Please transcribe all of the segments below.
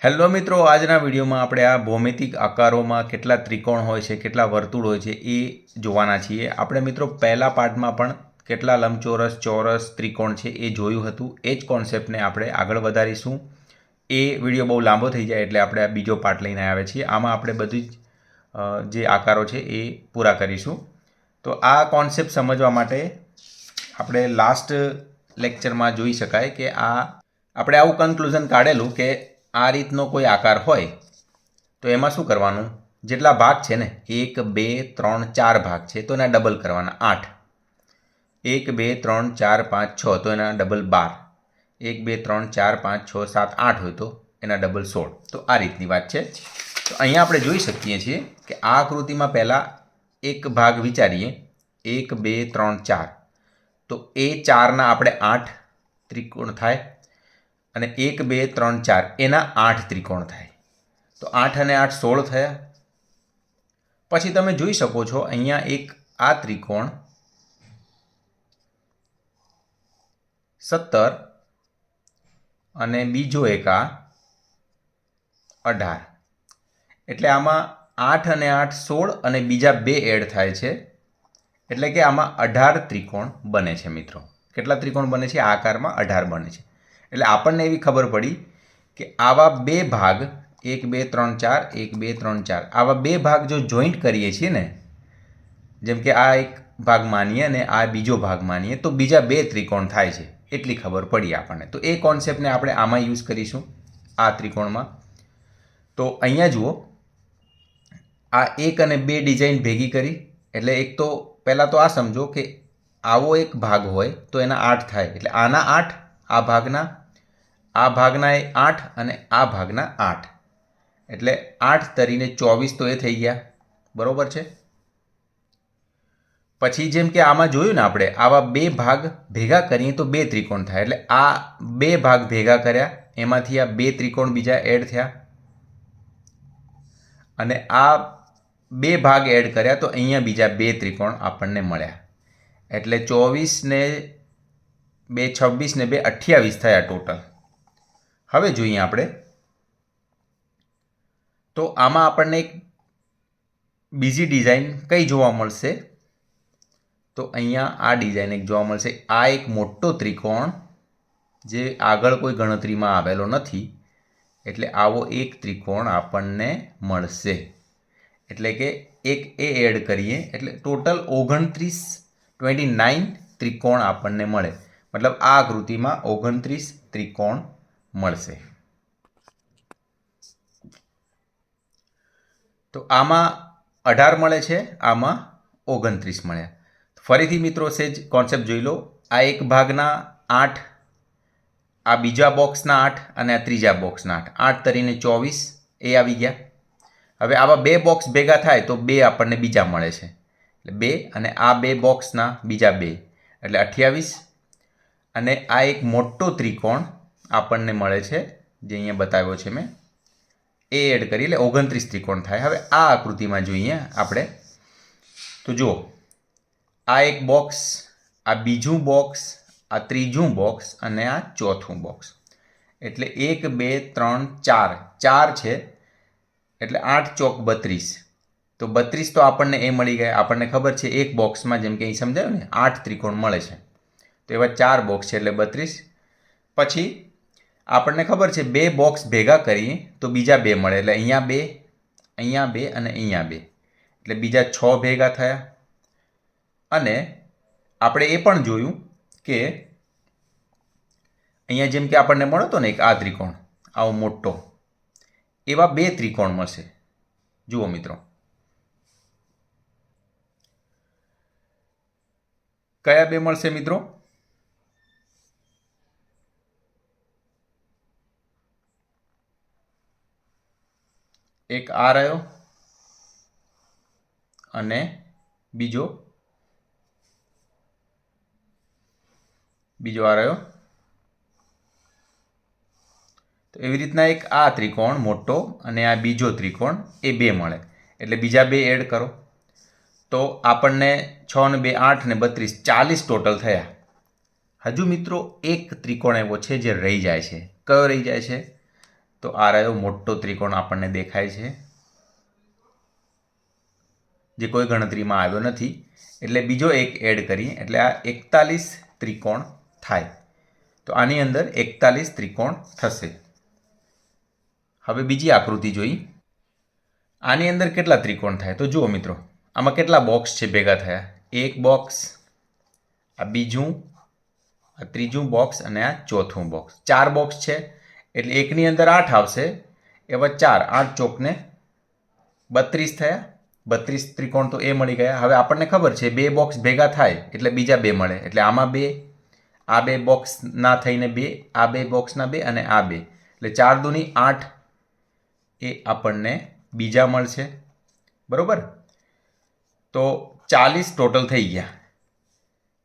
Hello મિત્રો, આજના વિડીયોમાં આપણે આ ભૌમિતિક આકારોમાં કેટલા ત્રિકોણ હોય છે, કેટલા વર્તુળ હોય છે એ જોવાના છીએ. આપણે મિત્રો પહેલા પાર્ટમાં પણ કેટલા લંબચોરસ, ચોરસ, ત્રિકોણ છે એ જોયું હતું. એ જ કોન્સેપ્ટને આપણે આગળ વધારીશું. એ વિડીયો બહુ લાંબો થઈ જાય એટલે આપણે આ બીજો પાર્ટ લઈને આવ્યા છીએ. આમાં આપણે બધી જ જે આકારો છે એ પૂરા કરીશું. તો આ કોન્સેપ્ટ સમજવા માટે આપણે લાસ્ટ લેક્ચરમાં જોઈ શકાય કે આપણે આવું કન્ક્લુઝન કાઢેલું કે આ રીતનો કોઈ આકાર હોય તો એમાં શું કરવાનું, જેટલા ભાગ છે ને 1 2 3 4 ભાગ છે તો એના ડબલ કરવાના 8. 1 2 3 4 5 6 તો એના ડબલ 12. 1 2 3 4 5 6 7 8 હોય તો એના ડબલ 16. તો આ રીતની વાત છે. તો અહીંયા આપણે જોઈ શકીએ છીએ કે આ આકૃતિમાં પહેલાં એક ભાગ વિચારીએ, 1 2 3 4. તો એ 4ના આપણે 8 ત્રિકોણ થાય અને 1 2 3 4 એના 8 ત્રિકોણ થાય. તો 8 અને 8 16 થયા. પછી તમે જોઈ શકો છો અહીંયા એક આ ત્રિકોણ 17 અને બીજો એક આ 18. એટલે આમાં 8 અને 8 16 અને બીજા 2 એડ થાય છે એટલે કે આમાં 18 ત્રિકોણ બને છે મિત્રો. કેટલા ત્રિકોણ બને છે? આ આકારમાં 18 બને છે. એટલે આપણને એવી ખબર પડી કે આવા બે ભાગ 1 2 3 4 1 2 3 4 આવા બે ભાગ જો જોઈન્ટ કરીએ છીએ ને, જેમ કે આ એક ભાગ માનીએ અને આ બીજો ભાગ માનીએ તો બીજા બે ત્રિકોણ થાય છે, એટલી ખબર પડી આપણને. તો એ કોન્સેપ્ટને આપણે આમાં યુઝ કરીશું, આ ત્રિકોણમાં. તો અહીંયા જુઓ, આ 1 અને 2 ડિઝાઇન ભેગી કરી એટલે એક તો પહેલાં તો આ સમજો કે આવો એક ભાગ હોય તો એના 8 થાય. એટલે આના 8, આ ભાગના એ 8 અને આ ભાગના 8. એટલે 8 તરીને 24 તો એ થઈ ગયા, બરોબર છે. પછી જેમ કે આમાં જોયું ને આપણે, આવા બે ભાગ ભેગા કરીએ તો બે ત્રિકોણ થાય. એટલે આ બે ભાગ ભેગા કર્યા એમાંથી આ બે ત્રિકોણ બીજા એડ થયા અને આ બે ભાગ એડ કર્યા તો અહીંયા બીજા બે ત્રિકોણ આપણને મળ્યા. એટલે 24 ને 2 26 ને 2 28 થયા ટોટલ. હવે જોઈએ આપણે, તો આમાં આપણને એક બીજી ડિઝાઇન કઈ જોવા મળશે? તો અહીંયા આ ડિઝાઇન એક જોવા મળશે. આ એક મોટો ત્રિકોણ જે આગળ કોઈ ગણતરીમાં આવેલો નથી, એટલે આવો એક ત્રિકોણ આપણને મળશે. એટલે કે એક એ એડ કરીએ એટલે ટોટલ 29 ત્રિકોણ આપણને મળે. મતલબ આ આકૃતિમાં 29 ત્રિકોણ મળશે. તો આમાં 18 મળે છે, આમાં 29 મળ્યા. ફરીથી મિત્રો સેજ કોન્સેપ્ટ જોઈ લો. આ એક ભાગના 8, આ બીજા બોક્સના 8 અને આ ત્રીજા બોક્સના 8. 8 તરીને 24 એ આવી ગયા. હવે આવા બે બોક્સ ભેગા થાય તો બે આપણને બીજા મળે છે. એટલે 2 અને આ બે બોક્સના બીજા 2 એટલે 28. અને આ એક મોટો ત્રિકોણ આપણને મળે છે જે અહીંયા બતાવ્યો છે મેં, એ એડ કરી એટલે 29 ત્રિકોણ થાય. હવે આ આકૃતિમાં જોઈએ આપણે, તો જુઓ, આ એક બોક્સ, આ બીજું બોક્સ, આ ત્રીજું બોક્સ અને આ ચોથું બોક્સ. એટલે 1 2 3 4 4 છે એટલે 8 ચોક 32. તો 32 તો આપણને એ મળી ગયા. આપણને ખબર છે એક બોક્સમાં, જેમ કે અહીં સમજાયું ને, 8 ત્રિકોણ મળે છે. તો એવા 4 બોક્સ છે એટલે 32. પછી આપણને ખબર છે બે બોક્સ ભેગા કરીએ તો બીજા 2 મળે. એટલે અહીંયા 2, અહીંયા 2 અને અહીંયા 2. એટલે બીજા 6 ભેગા થયા. અને આપણે એ પણ જોયું કે અહીંયા જેમ કે આપણને મળ્યો હતો ને એક આ ત્રિકોણ આવો મોટો, એવા 2 ત્રિકોણ મળશે. જુઓ મિત્રો, કયા 2 મળશે મિત્રો? એક આ રહ્યો અને બીજો આ રહ્યો. તો એવી રીતના એક આ ત્રિકોણ મોટો અને આ બીજો ત્રિકોણ એ 2 મળે. એટલે બીજા 2 એડ કરો તો આપણને 6 ને 2 8 ને 32 40 ટોટલ થયા. હજુ મિત્રો એક ત્રિકોણ એવો છે જે રહી જાય છે. કયો રહી જાય છે? તો આ રહ્યો મોટો ત્રિકોણ આપણને દેખાય છે, જે કોઈ ગણતરીમાં આવ્યો નથી. એટલે બીજો એક એડ કરીએ એટલે આ 41 ત્રિકોણ થાય. તો આની અંદર 41 ત્રિકોણ થશે. હવે બીજી આકૃતિ જોઈ. આની અંદર કેટલા ત્રિકોણ થાય? તો જુઓ મિત્રો, આમાં કેટલા બોક્સ છે ભેગા થયા? એક બોક્સ, આ બીજું, આ ત્રીજું બોક્સ અને આ ચોથું બોક્સ. 4 બોક્સ છે એટલે એકની અંદર 8 આવશે. એવા 4, 8 ચોકને 32 થયા. 32 ત્રિકોણ તો એ મળી ગયા. હવે આપણને ખબર છે 2 બોક્સ ભેગા થાય એટલે બીજા 2 મળે. એટલે આમાં 2, આ 2 બોક્સના થઈને 2, આ 2 બોક્સના 2 અને આ 2. એટલે 4 દૂની 8 એ આપણને બીજા મળશે. બરાબર? તો 40 ટોટલ થઈ ગયા.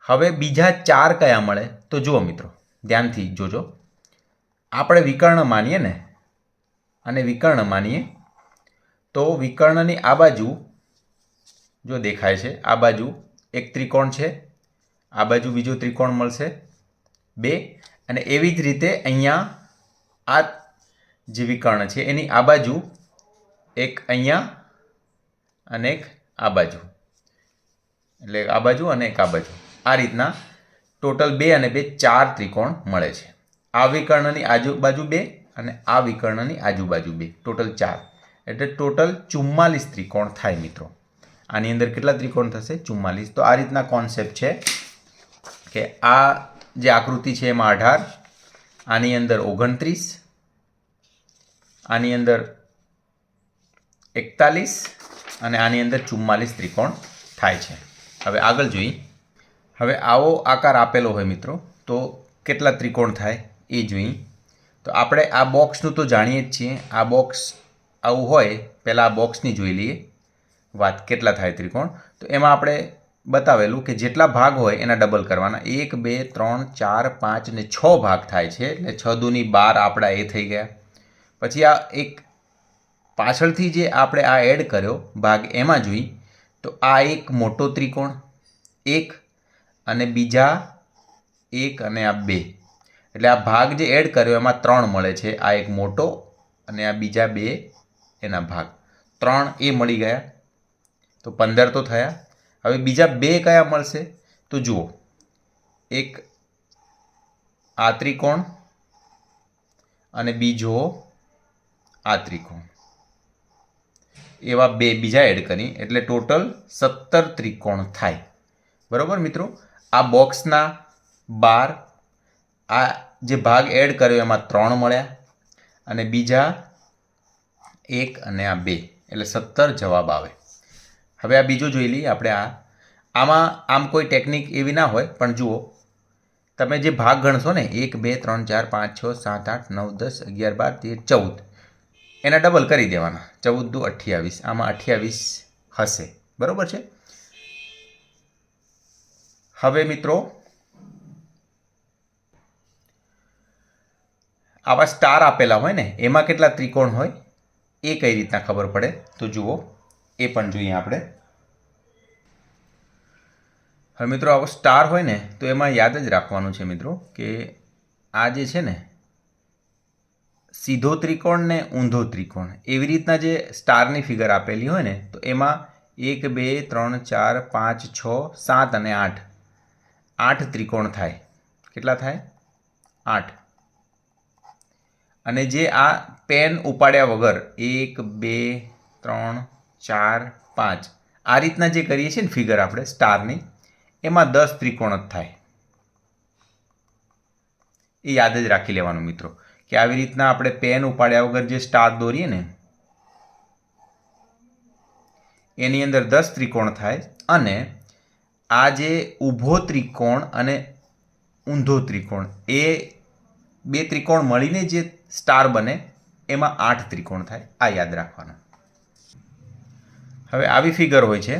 હવે બીજા 4 કયા મળે? તો જુઓ મિત્રો, ધ્યાનથી જોજો. આપણે વિકર્ણ માનીએ ને, અને વિકર્ણ માનીએ તો વિકર્ણની આ બાજુ જો દેખાય છે, આ બાજુ એક ત્રિકોણ છે, આ બાજુ બીજો ત્રિકોણ મળશે 2. અને એવી જ રીતે અહીંયા આ જે વિકર્ણ છે એની આ બાજુ એક અહીંયા અને એક આ બાજુ, એટલે આ બાજુ અને એક આ બાજુ. આ રીતના ટોટલ 2 અને 2 4 ત્રિકોણ મળે છે. આ વિકર્ણની આજુબાજુ 2 અને આ વિકર્ણની આજુબાજુ 2, ટોટલ 4. એટલે ટોટલ 44 ત્રિકોણ થાય મિત્રો. આની અંદર કેટલા ત્રિકોણ થશે? 44. તો આ રીતના કોન્સેપ્ટ છે કે આ જે આકૃતિ છે એમાં 18, આની અંદર 29, આની અંદર 41 અને આની અંદર 44 ત્રિકોણ થાય છે. હવે આગળ જોઈએ. હવે આવો આકાર આપેલો હોય મિત્રો તો કેટલા ત્રિકોણ થાય એ જોઈએ. તો આપણે આ બોક્સનું તો જાણીએ જ છીએ. આ બોક્સ આવું હોય, પહેલાં આ બોક્સની જોઈ લઈએ વાત, કેટલા થાય ત્રિકોણ. તો એમાં આપણે બતાવેલું કે જેટલા ભાગ હોય એના ડબલ કરવાના. 1, 2, 3, 4, 5 અને 6 ભાગ થાય છે. એટલે 6 દૂની 12 આપણા એ થઈ ગયા. પછી આ એક પાછળથી જે આપણે આ એડ કર્યો ભાગ, એમાં જોઈ તો આ એક મોટો ત્રિકોણ, એક, અને બીજા એક અને આ 2. એટલે આ ભાગ જે એડ કર્યો એમાં 3 મળે છે. આ એક મોટો અને આ બીજા 2 એના ભાગ, 3 એ મળી ગયા. તો 15 તો થયા. હવે બીજા 2 કયા મળશે? તો જુઓ, એક આ ત્રિકોણ અને બીજો આ ત્રિકોણ, એવા 2 બીજા એડ કરી એટલે ટોટલ 17 ત્રિકોણ થાય. બરાબર મિત્રો? આ બોક્સના 12, આ જે ભાગ એડ કર્યો એમાં 3 મળ્યા અને બીજા 1 અને આ 2, એટલે 17 જવાબ આવે. હવે આ બીજું જોઈ લઈએ આપણે. આમાં આમ કોઈ ટેકનિક એવી ના હોય, પણ જુઓ તમે જે ભાગ ગણશો ને, 1, 2, 3, 4, 5, 6, 7, 8, 9, 10, 11, 12, 13, 14, એના ડબલ કરી દેવાના. 14 દુ 28, આમાં 28 હશે. બરાબર છે? હવે મિત્રો આવા સ્ટાર આપેલા હોય ને એમાં કેટલા ત્રિકોણ હોય એ કઈ રીતના ખબર પડે? તો જુઓ, એ પણ જોઈએ આપણે. હવે મિત્રો આવો સ્ટાર હોય ને તો એમાં યાદ જ રાખવાનું છે મિત્રો કે આ જે છે ને સીધો ત્રિકોણ ને ઊંધો ત્રિકોણ, એવી રીતના જે સ્ટારની ફિગર આપેલી હોય ને તો એમાં 1, 2, 3, 4, 5, 6, 7 અને 8, 8 ત્રિકોણ થાય. કેટલા થાય? 8. અને જે આ પેન ઉપાડ્યા વગર 1, 2, 3, 4, 5 આ રીતના જે કરીએ છીએ ને ફિગર આપણે સ્ટારની, એમાં 10 ત્રિકોણ જ થાય. એ યાદ જ રાખી લેવાનું મિત્રો કે આવી રીતના આપણે પેન ઉપાડ્યા વગર જે સ્ટાર દોરીએ ને એની અંદર 10 ત્રિકોણ થાય. અને આ જે ઊભો ત્રિકોણ અને ઊંધો ત્રિકોણ, એ 2 ત્રિકોણ મળીને જે સ્ટાર બને એમાં 8 ત્રિકોણ થાય. આ યાદ રાખવાનું. હવે આવી ફિગર હોય છે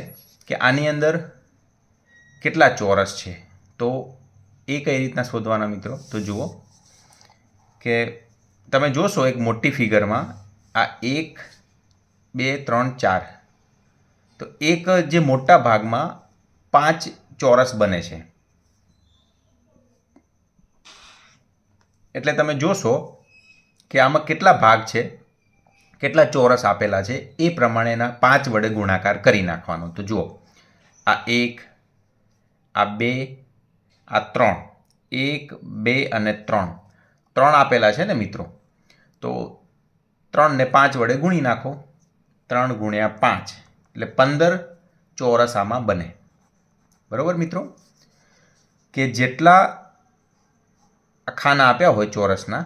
કે આની અંદર કેટલા ચોરસ છે, તો એ કઈ રીતના શોધવાના મિત્રો? તો જુઓ કે તમે જોશો એક મોટી ફિગરમાં આ 1, 2, 3, 4, તો એક જે મોટા ભાગમાં 5 ચોરસ બને છે. એટલે તમે જોશો કે આમાં કેટલા ભાગ છે, કેટલા ચોરસ આપેલા છે એ પ્રમાણેના 5 વડે ગુણાકાર કરી નાખવાનો. તો જુઓ, આ 1, આ 2, આ 3, 1, 2 અને 3 આપેલા છે ને મિત્રો. તો 3 ને 5 વડે ગુણી નાખો. 3 ગુણ્યા 5 એટલે 15 ચોરસ આમાં બને. બરાબર મિત્રો, કે જેટલા ખાના આપ્યા હોય ચોરસના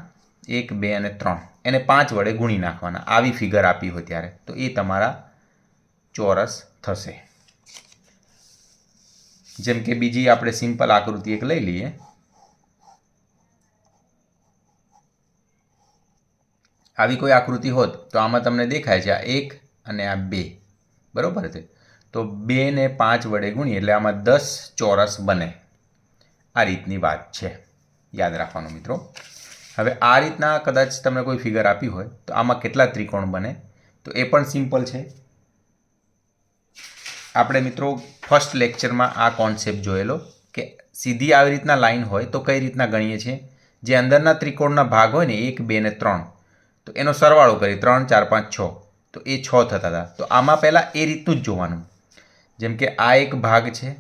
1, 2 અને 3 એને 5 વડે ગુણી નાખવાના. આવી ફિગર આપી હોય ત્યારે તો એ તમારા ચોરસ થશે. જેમ કે બીજી આપણે સિમ્પલ આકૃતિ એક લઈ લઈએ. આવી કોઈ આકૃતિ હોત તો આમાં તમને દેખાય છે આ 1 અને આ 2, બરાબર છે. તો 2 ને 5 વડે ગુણીએ એટલે આમાં 10 ચોરસ બને. આ રીતની વાત છે, યાદ રાખવાનું મિત્રો. હવે આ રીતના કદાચ તમને કોઈ ફિગર આપી હોય તો આમાં કેટલા ત્રિકોણ બને તો એ પણ સિમ્પલ છે. આપણે મિત્રો ફર્સ્ટ લેક્ચરમાં આ કોન્સેપ્ટ જોયેલો કે સીધી આવી રીતના લાઈન હોય તો કઈ રીતના ગણીએ છીએ. જે અંદરના ત્રિકોણના ભાગ હોય ને 1, 2 ને 3 તો એનો સરવાળો કરી 3, 4, 5, 6 તો એ 6 થતા હતા. તો આમાં પહેલાં એ રીતનું જ જોવાનું. જેમ કે આ એક ભાગ છે,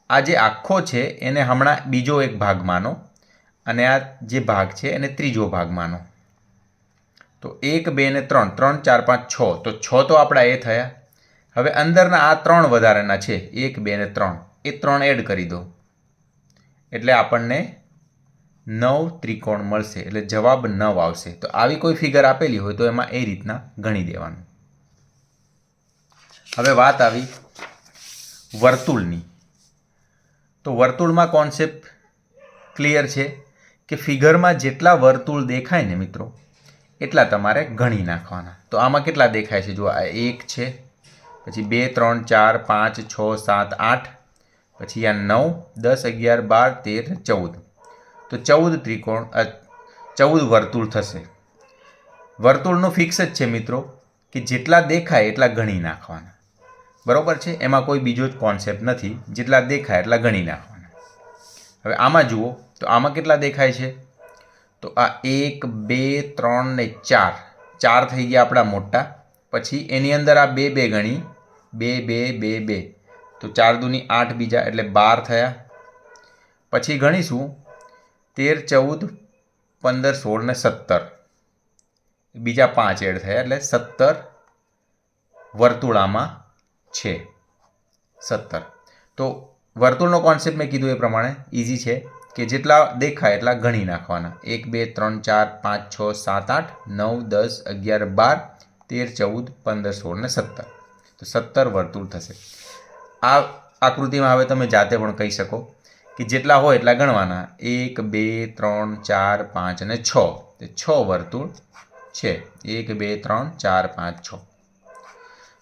આ જે આખો છે એને હમણાં બીજો એક ભાગ માનો અને આ જે ભાગ છે એને ત્રીજો ભાગ માનો. તો 1, 2 ને 3, 3, 4, 5, 6 તો 6 તો આપણા એ થયા. હવે અંદરના આ 3 વધારાના છે 1, 2 ને 3 એ 3 એડ કરી દો એટલે આપણને 9 ત્રિકોણ મળશે. એટલે જવાબ 9 આવશે. તો આવી કોઈ ફિગર આપેલી હોય તો એમાં એ રીતના ગણી દેવાનું. હવે વાત આવી વર્તુળની. તો વર્તુળમાં કોન્સેપ્ટ ક્લિયર છે કે ફિગરમાં જેટલા વર્તુળ દેખાય ને મિત્રો એટલા તમારે ગણી નાખવાના. તો આમાં કેટલા દેખાય છે? જો આ 1 છે, પછી 2, 3, 4, 5, 6, 7, 8, પછી આ 9, 10, 11, 12, 13, 14. તો 14 ત્રિકોણ 14 વર્તુળ થશે. વર્તુળનું ફિક્સ જ છે મિત્રો કે જેટલા દેખાય એટલા ગણી નાખવાના. બરાબર છે, એમાં કોઈ બીજો જ કોન્સેપ્ટ નથી. જેટલા દેખાય એટલા ગણી નાખવાના. હવે આમાં જુઓ તો આમાં કેટલા દેખાય છે? તો આ 1, 2, 3 ને 4 થઈ ગયા આપણા મોટા. પછી એની અંદર આ 2, 2 ગણી 2, 2, 2, 2 તો 4 દૂની 8 બીજા એટલે 12 થયા. પછી ગણીશું 13, 14, 15, 16 ને 17 બીજા 5 એડ થયા એટલે 17 વર્તુળામાં છે. 17. તો વર્તુળનો કોન્સેપ્ટ મેં કીધું એ પ્રમાણે ઇઝી છે કે જેટલા દેખાય એટલા ગણી નાખવાના. 1, 2, 3, 4, 5, 6, 7, 8, 9, 10, 11, 12, 13, 14, 15, 16 ને 17 તો 17 વર્તુળ થશે. આ આકૃતિમાં હવે તમે જાતે પણ કહી શકો કે જેટલા હોય એટલા ગણવાના. 1, 2, 3, 4, 5 અને 6 તે 6 વર્તુળ છે. 1, 2, 3, 4, 5, 6.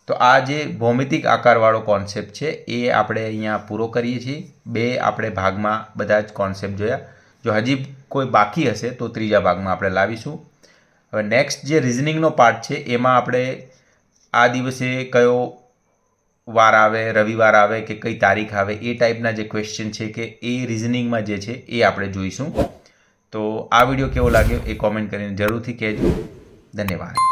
તો આ જે ભૌમિતિક આકારવાળો કોન્સેપ્ટ છે એ આપણે અહીંયા પૂરો કરીએ છીએ. 2 આપણે ભાગમાં બધા જ કોન્સેપ્ટ જોયા. જો હજી કોઈ બાકી હશે તો ત્રીજા ભાગમાં આપણે લાવીશું. હવે નેક્સ્ટ જે રિઝનિંગનો પાર્ટ છે એમાં આપણે આ દિવસે કયો વાર આવે, રવિવાર આવે કે કઈ તારીખ આવે એ ટાઈપના જે ક્વેશ્ચન છે કે એ રિઝનિંગમાં જે છે એ આપણે જોઈશું. તો આ વિડીયો કેવો લાગ્યો એ કોમેન્ટ કરીને જરૂરથી કહેજો. ધન્યવાદ.